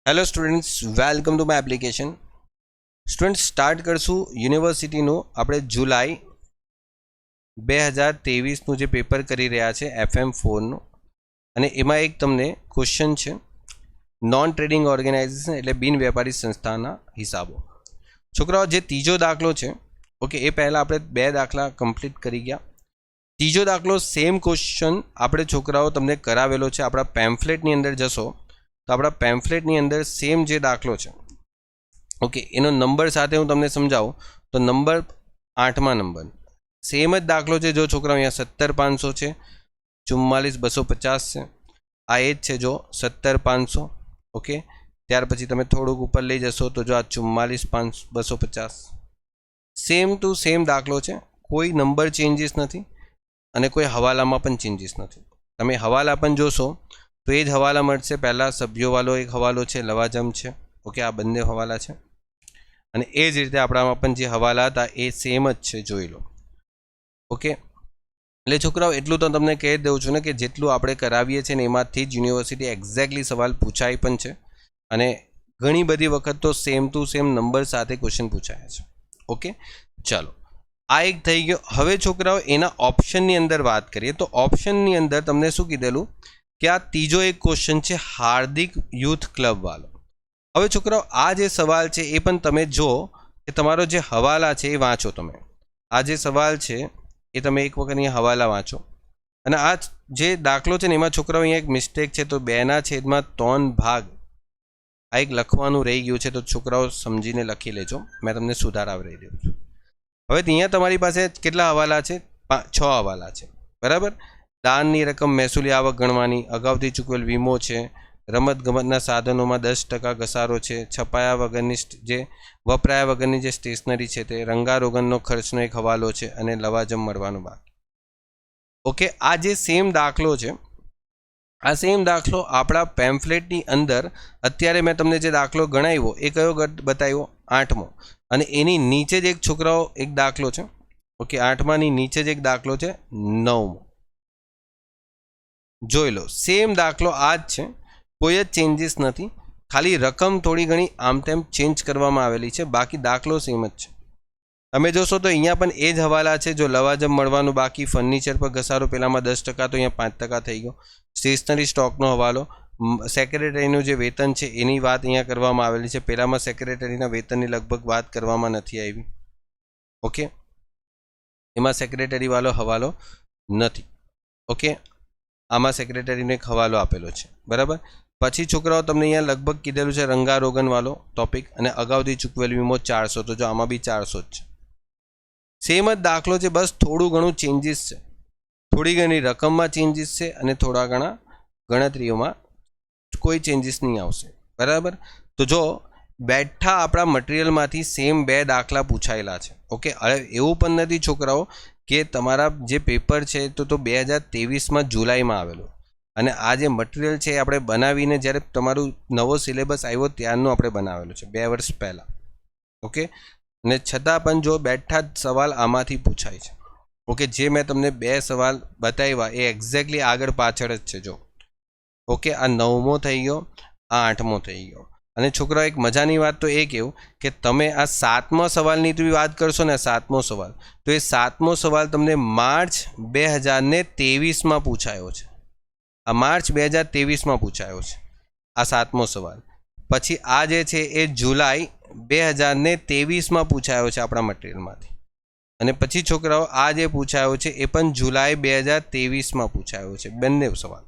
Hello students, welcome to my application. Students start करशू यूनिवर्सिटीનું આપણે જુલાઈ 2023નું જે પેપર કરી રહ્યા છે FM4નું, અને એમાં એક તમને ક્વેશ્ચન છે નોન ટ્રેડિંગ ઓર્ગેનાઇઝેશન એટલે બિન વેપારી સંસ્થાના હિસાબો। છોકરાઓ જે ત્રીજો દાખલો છે, ઓકે, એ પહેલાં આપણે બે દાખલા કમ્પ્લીટ કરી ગયા। ત્રીજો દાખલો સેમ ક્વેશ્ચન આપણે છોકરાઓ તમને કરાવેલો છે। આપણા પેમ્ફલેટની અંદર જશો तो अपना पेम्फलेटनी अंदर सेम जो दाखलो है, ओके, एनो नंबर साथ हूँ तमने समझाऊँ तो नंबर 8मा नंबर सेम ज दाखलो है। जो छोकरा अँ 70,500 है, 44,250 है, आ एज है जो 70,500, ओके। त्यार पछी तमे थोड़ुंक उपर लई जशो तो जो आ 44,250 सेम टू सेम दाखलो है। कोई नंबर चेन्जीस नहीं अने कोई हवालामां पण चेन्जीस नहीं। तमे हवाला पण जोशो तो ये हवाला मळशे। पहला सभ्यों वालो एक हवालो है, लवाजम है, ओके, आ बंने हवाला है। अने ए ज रीते आपणामां पण जे हवाला हता ए सेम ज छे, जोई लो, ओके। एटले छोकराओ एटलुं तो तमने कही दऊं छुं ने के जेटलुं आपणे करावीए छीए ने एमांथी ज यूनिवर्सिटी एक्जेक्टली सवाल पूछाय पण छे, अने घणी बधी वखत तो सेम टू सेम नंबर साथे क्वेश्चन पूछाया छे, ओके। चलो, आ एक थई गयो। हवे छोकराओ एना ऑप्शननी अंदर वात करीए तो ऑप्शननी अंदर तमने शुं कीधेलुं कि आ तीजो एक क्वेश्चन है हार्दिक यूथ क्लब वालो। हवे छोकराओ आ जे सवाल है ए पण तमे जो कि तमारो जे हवाला है ए वाँचो। तमे आ जे सवाल है ए तमे एक वखत अहींया हवाला वाँचो। अने आ जे दाखलो है एमां छोकराओ अहींया एक मिस्टेक है, तो 2/3 भाग आ एक लखवानुं रही गयुं छे, तो छोकराओ समजीने लखी लेजो। मैं तमने सुधारावरी दઉં છું। हवे अहींया तमारी पासे केटला हवाला है? 6 हवाला है, बराबर। दाननी रकम महसूली आवक गणवानी, अगाउथी चूकवेल वीमो है, रमत गमतना साधनों में 10% घसारो है, छपाया वगरनी जे वपराया वगरनी जे स्टेशनरी है ते रंगारोगननो खर्चनो एक हवालो है, अने लवाजम मळवानो बाकी, ओके। आ जे सेम दाखलो है, आ सेम दाखलो आपड़ा पेम्फलेटनी अंदर अत्यारे मैं तमने जे दाखलो गणाव्यो ए कयो बताव्यो? 8मो। अने एनी नीचे ज एक छोकराओ एक दाखलो है, ओके, 8मानी नीचे ज एक दाखलो है 9मो। जोई लो, सेम दाखलो आज है, कोई ज चेन्जीस नहीं, खाली रकम थोड़ी घणी आम तेम चेन्ज करवामां आवेली छे, बाकी दाखलो सेम ज छे। तमे जोशो तो अहींया पण ए ज हवाला है, जो लवाजम मळवानुं बाकी, फर्निचर पर घसारो पेलामां 10% तो अहींया 5% थई गयो, स्टेशनरी स्टॉकनो हवालो, सेक्रेटरीनुं जे वेतन है एनी वात अहींया करवामां आवेली छे। पेलामां सेक्रेटरीना वेतननी लगभग वात करवामां नथी आवी, ओके, एमां सेक्रेटरी वालो हवालो नथी, ओके। आमा सेक्रेटरीने एक हवालो आपेलो है, बराबर। पछी छोकराओ तमने अहींया लगभग कीधेलुं छे रंगारोगन वालो टॉपिक, अने अगाउथी चूकवेल वीमो 400, तो जो आमां बी 400 ज छे। सेम ज दाखलो है, बस थोड़ुं घणुं चेन्जीस है, थोड़ी घणी रकम में चेन्जीस है, अने थोड़ा घणा गणतरीओ में कोई चेन्जीस नहीं आवशे, बराबर। तो जो बैठा आपड़ा मटीरियल मांथी सेम 2 दाखला पूछायेला है, ओके। हवे एवुं पण नथी छोकराओ कि तमारा जे पेपर है तो 2023 में जुलाई में आवेलो, अने आ जे मटीरियल है आपणे बनावीने ज्यारे तमारुं नवो सिलेबस आव्यो त्यारनो आपणे बनावेलो छे 2 वर्ष पहला, ओके। ने छतां पण जो बैठा सवाल आमांथी पूछाय छे, ओके। जे मैं तमने 2 सवाल बताव्या ए एक्जेक्टली आगळ पाछळ ज छे, जो, ओके। आ 9मो थई गयो, आ 8मो थई गयो। अने छोकरा एक मजानी बात तो ये कहूँ कि तमे आ 7मो सवालनी भी बात करशो ने, 7मो सवाल तो ये 7मो सवाल तमने मार्च 2023 में पूछायो छे। आ मार्च 2023 में पूछायो छे आ 7मो सवाल। पछी आ जे छे ए जुलाई 2023 में पूछायो छे आपणा मटीरियल मांथी, अने पछी छोकराओ आ जे पूछायो छे ए पण जुलाई 2023 में पूछायो छे, बंने सवाल।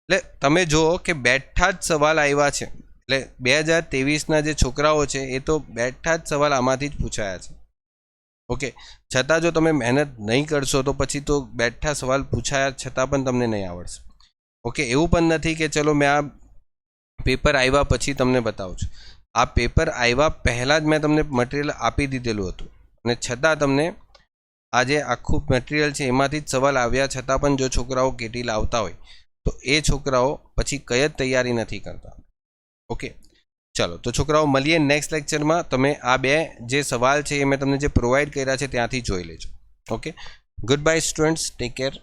એટલે તમે જુઓ કે બેઠા જ સવાલ આવ્યા છે, એટલે 2023ના જે છોકરાઓ છે એ તો બેઠા જ સવાલ આમાંથી જ પૂછાયા છે, ઓકે। છતાં જો તમે મહેનત નહીં કરશો તો પછી તો બેઠા સવાલ પૂછાયા છતાં પણ તમને નહીં આવડશે, ઓકે। એવું પણ નથી કે ચલો મેં આ પેપર આવ્યા પછી તમને બતાવું છું। આ પેપર આવ્યા પહેલાં જ મેં તમને મટીરિયલ આપી દીધેલું હતું, અને છતાં તમને આ જે આખું મટીરિયલ છે એમાંથી જ સવાલ આવ્યા છતાં પણ જો છોકરાઓ કેટી લાવતા હોય तो ए छोकराओ पछी कई ज तैयारी नहीं करता, ओके। चलो तो छोकराओ मळीए नेक्स्ट लेक्चर में। तमे आ 2 जे सवाल है मैं तमने जे प्रोवाइड कर्या छे त्यांथी जोई लेजो, okay. Good bye students, take care.